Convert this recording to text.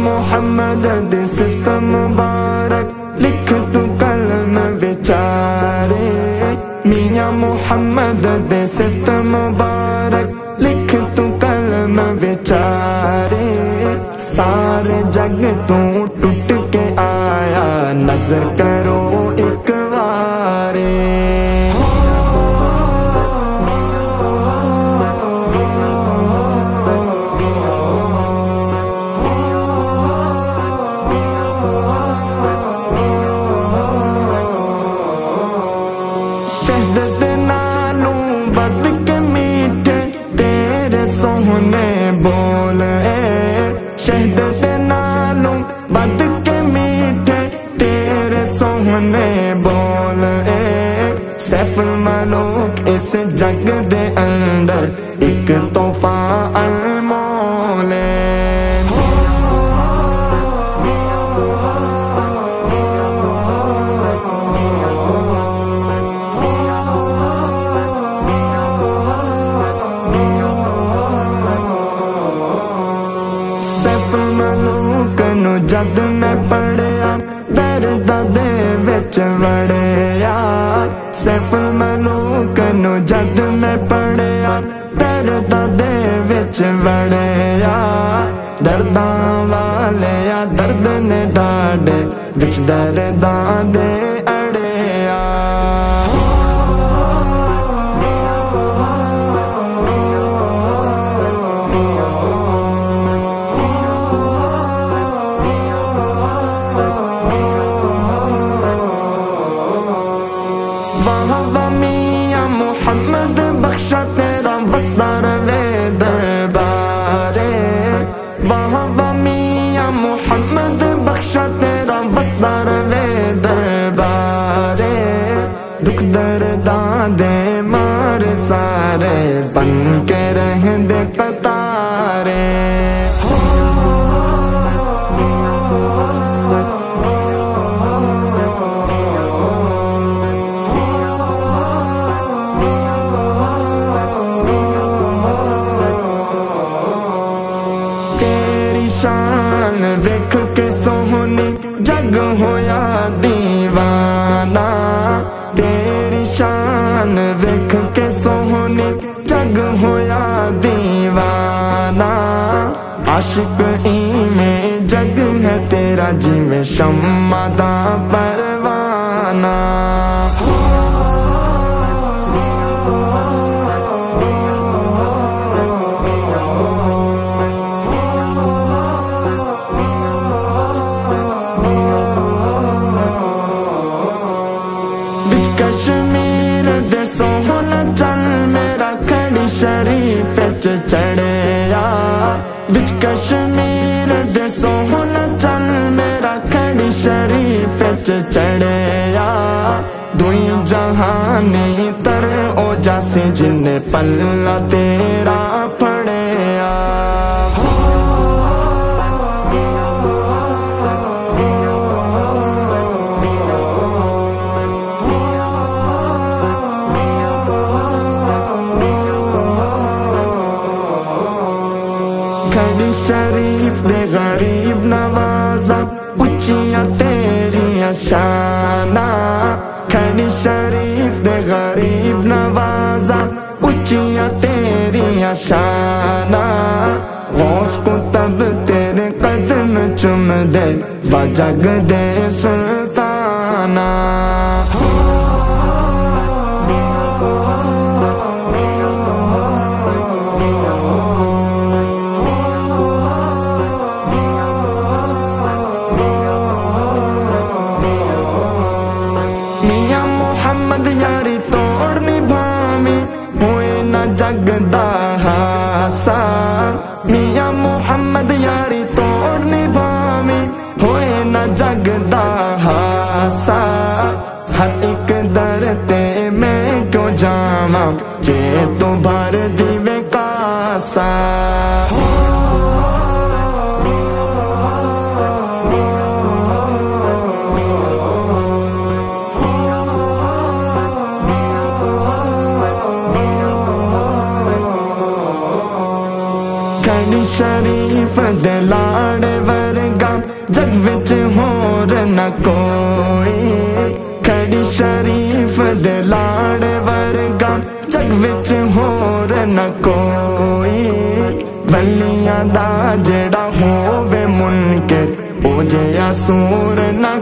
मुहम्मद दी सिफ्त मुबारक लिख तू कलम विचारे। मियां मुहम्मद दी सिफ्त मुबारक लिख तू कलम विचारे। सारे जग तू टूट के आया नजर करो एक बारे। सोहने बोल शहद दे नालों बद के मीठे तेरे सोहने बोल सैफुल मलूक इस जग दे अंदर एक तोहफा अनमोल जद मैं पढ़िया दर्द दे विच वड़िया। सैफुल मलूक नू जद मैं पढ़िया दर्द दे विच वड़िया। दर्दां वाले दर्द ने डाडे विच दर्दां दे अड़िया। मुहम्मद बख्शा तेरा वस्ता रवे दरबारे। वहाँ मियां मुहम्मद बख्शा तेरा वस्ता रवे दरबारे। दुख दर्दां दे मार सारे बन के रहंदे कतारे। शान वेख के सोहनी जग होया दीवाना। तेरी शान वेख के सोहनी जग होया दीवाना। आशिक में जग है तेरा जिवें शम्मा दा परवाना। कश्मीर दे सोहना चल मेरा खड़ी शरीफ च चढ़िया। बिच कश्मीर दे सोहना चल मेरा खड़ी शरीफ च चढ़िया। दुई जहानी तर ओ जासे जिन्ने पल्ला तेरा फड़िया। खड़ी शरीफ दे गरीब नवाजा उच्चियां तेरियां शाना। खड़ी शरीफ दे गरीब नवाजा उच्चियां तेरियां शाना। गौस को तब तेरे कदम चुम दे वजग दे सुल्ताना। मुहम्मद यारी तोड़नी भावी होए न जग दा हासा। मियां मुहम्मद यारी तोड़नी भावी होए न जग दा हासा। हर एक दर ते मैं क्यों जावां जे तू भर दीवे कासा। शरीफ दे लाड़ वर्गा न कोई, खड़ी शरीफ दे लाड़ वर्गा जग विच होर न कोई। बलियां दा जेड़ा होवे मुनकर ओ जिहा सूर न